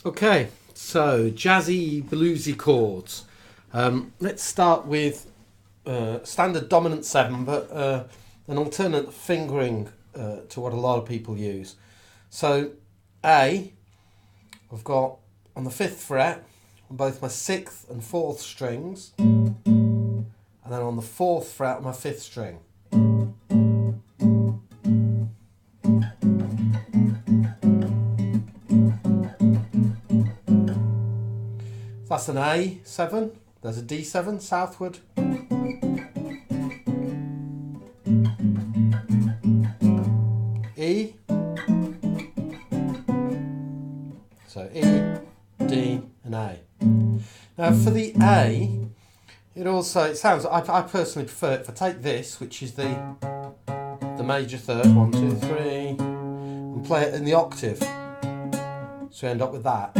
Okay, so jazzy, bluesy chords. Let's start with standard dominant 7, but an alternate fingering to what a lot of people use. So A, I've got on the 5th fret on both my 6th and 4th strings, and then on the 4th fret on my 5th string. That's an A7, there's a D7 southward. E. So E, D and A. Now for the A, it sounds, I personally prefer it, if I take this, which is the major third, 1, 2, 3, and play it in the octave. So you end up with that.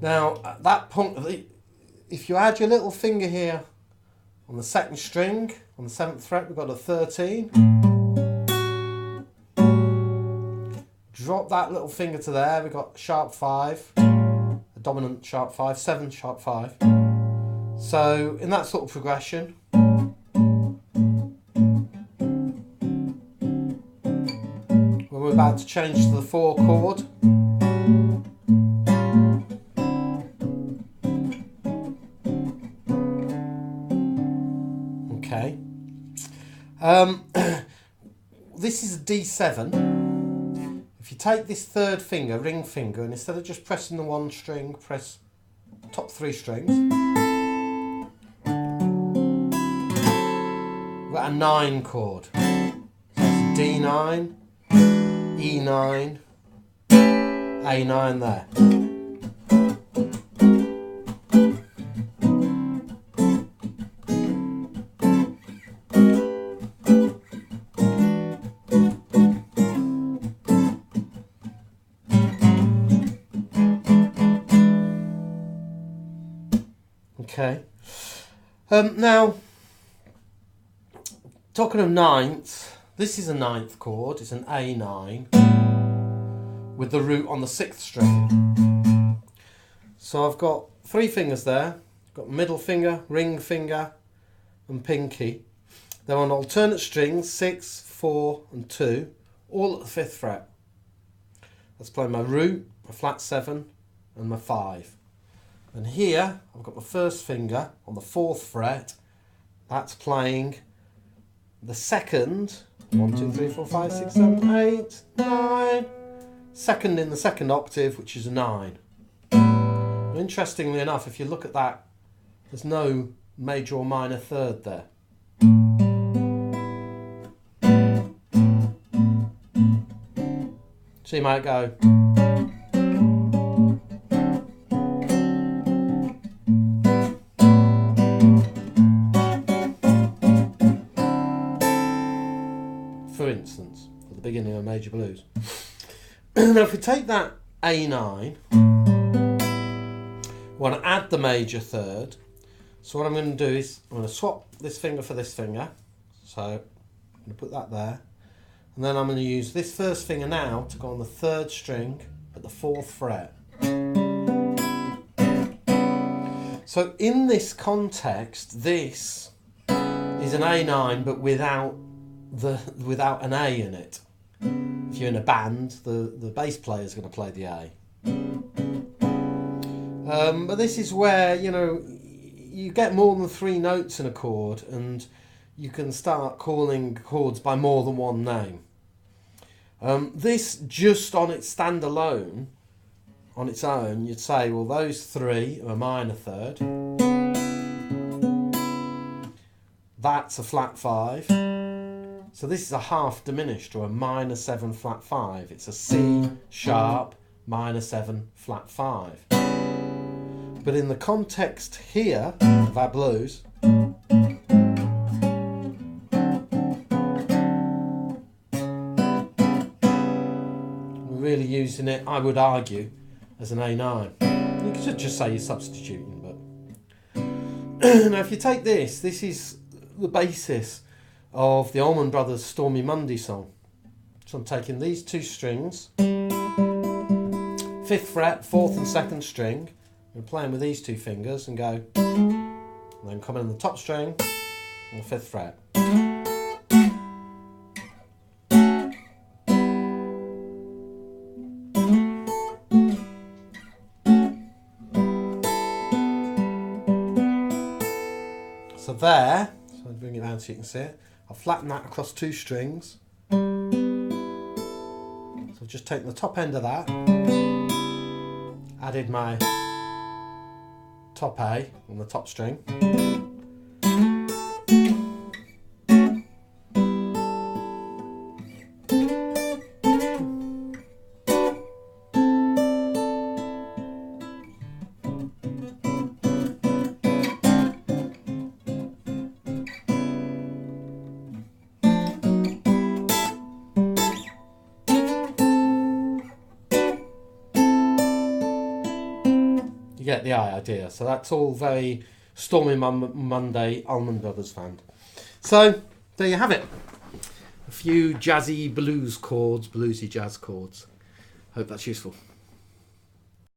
Now, at that point, if you add your little finger here on the 2nd string, on the 7th fret, we've got a 13. Drop that little finger to there, we've got sharp 5, a dominant sharp 5, 7 sharp 5. So, in that sort of progression, when we're about to change to the 4 chord, okay. This is a D7. If you take this 3rd finger, ring finger, and instead of just pressing the 1 string, press top 3 strings. We've got a 9 chord. So it's D9, E9, A9 there. Okay. Now, talking of ninths, this is a 9th chord. It's an A9 with the root on the 6th string. So I've got 3 fingers there. I've got middle finger, ring finger, and pinky. They're on alternate strings, 6, 4, and 2, all at the 5th fret. That's playing my root, my flat 7, and my 5. And here, I've got my 1st finger on the 4th fret. That's playing the 2nd, 1, 2, 3, 4, 5, 6, 7, 8, 9. 2nd in the 2nd octave, which is a 9. And interestingly enough, if you look at that, there's no major or minor 3rd there. So you might go. For instance, at the beginning of major blues. Now if we take that A9, we want to add the major 3rd. So what I'm going to do is I'm going to swap this finger for this finger. So I'm going to put that there. And then I'm going to use this 1st finger now to go on the 3rd string at the 4th fret. So in this context, this is an A9 but without an A in it. If you're in a band, the bass player is going to play the A. But this is where, you get more than 3 notes in a chord and you can start calling chords by more than one name. This just on its standalone, on its own, you'd say, well, those 3 are a minor 3rd. That's a flat 5. So this is a half diminished, or a minor 7 flat 5. It's a C sharp minor 7 flat 5. But in the context here of our blues, we're really using it, I would argue, as an A9. You could just say you're substituting, but now if you take this is the basis of the Allman Brothers Stormy Monday song. So I'm taking these two strings, 5th fret, 4th and 2nd string, and playing with these two fingers and go, and then coming on the top string on the 5th fret. So there, so I'll bring it down so you can see it. I'll flatten that across two strings. So I've just taken the top end of that, added my top A on the top string. You get the idea. So that's all very Stormy Monday Allman Brothers found. So there you have it. A few jazzy blues chords, bluesy jazz chords. Hope that's useful.